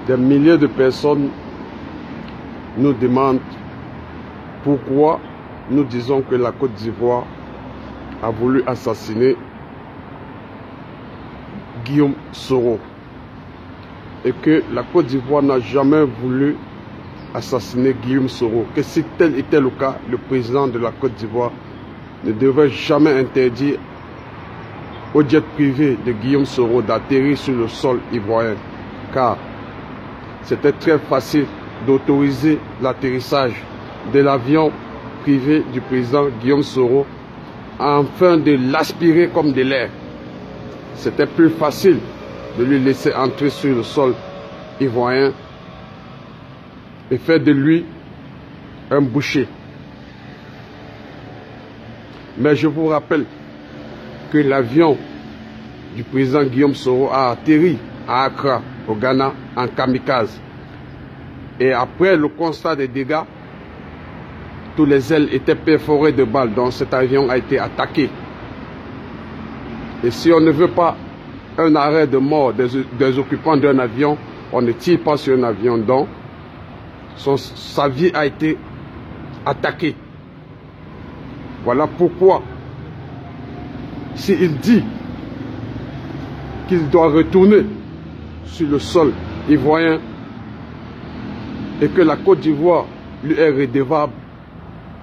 Des milliers de personnes nous demandent pourquoi nous disons que la Côte d'Ivoire a voulu assassiner Guillaume Soro et que la Côte d'Ivoire n'a jamais voulu assassiner Guillaume Soro, que si tel était le cas, le président de la Côte d'Ivoire ne devrait jamais interdire au jet privé de Guillaume Soro d'atterrir sur le sol ivoirien, car c'était très facile d'autoriser l'atterrissage de l'avion privé du président Guillaume Soro afin de l'aspirer comme de l'air. C'était plus facile de lui laisser entrer sur le sol ivoirien et faire de lui un boucher. Mais je vous rappelle que l'avion du président Guillaume Soro a atterri à Accra, au Ghana, en kamikaze. Et après le constat des dégâts, tous les ailes étaient perforées de balles, donc cet avion a été attaqué. Et si on ne veut pas un arrêt de mort des occupants d'un avion, on ne tire pas sur un avion, donc sa vie a été attaquée. Voilà pourquoi, s'il dit qu'il doit retourner sur le sol ivoirien et que la Côte d'Ivoire lui est redevable,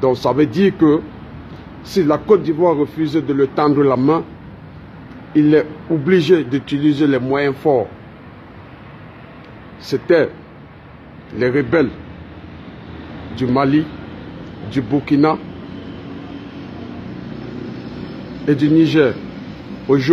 donc ça veut dire que si la Côte d'Ivoire refuse de le tendre la main, il est obligé d'utiliser les moyens forts. C'était les rebelles du Mali, du Burkina et du Niger. Aujourd'hui,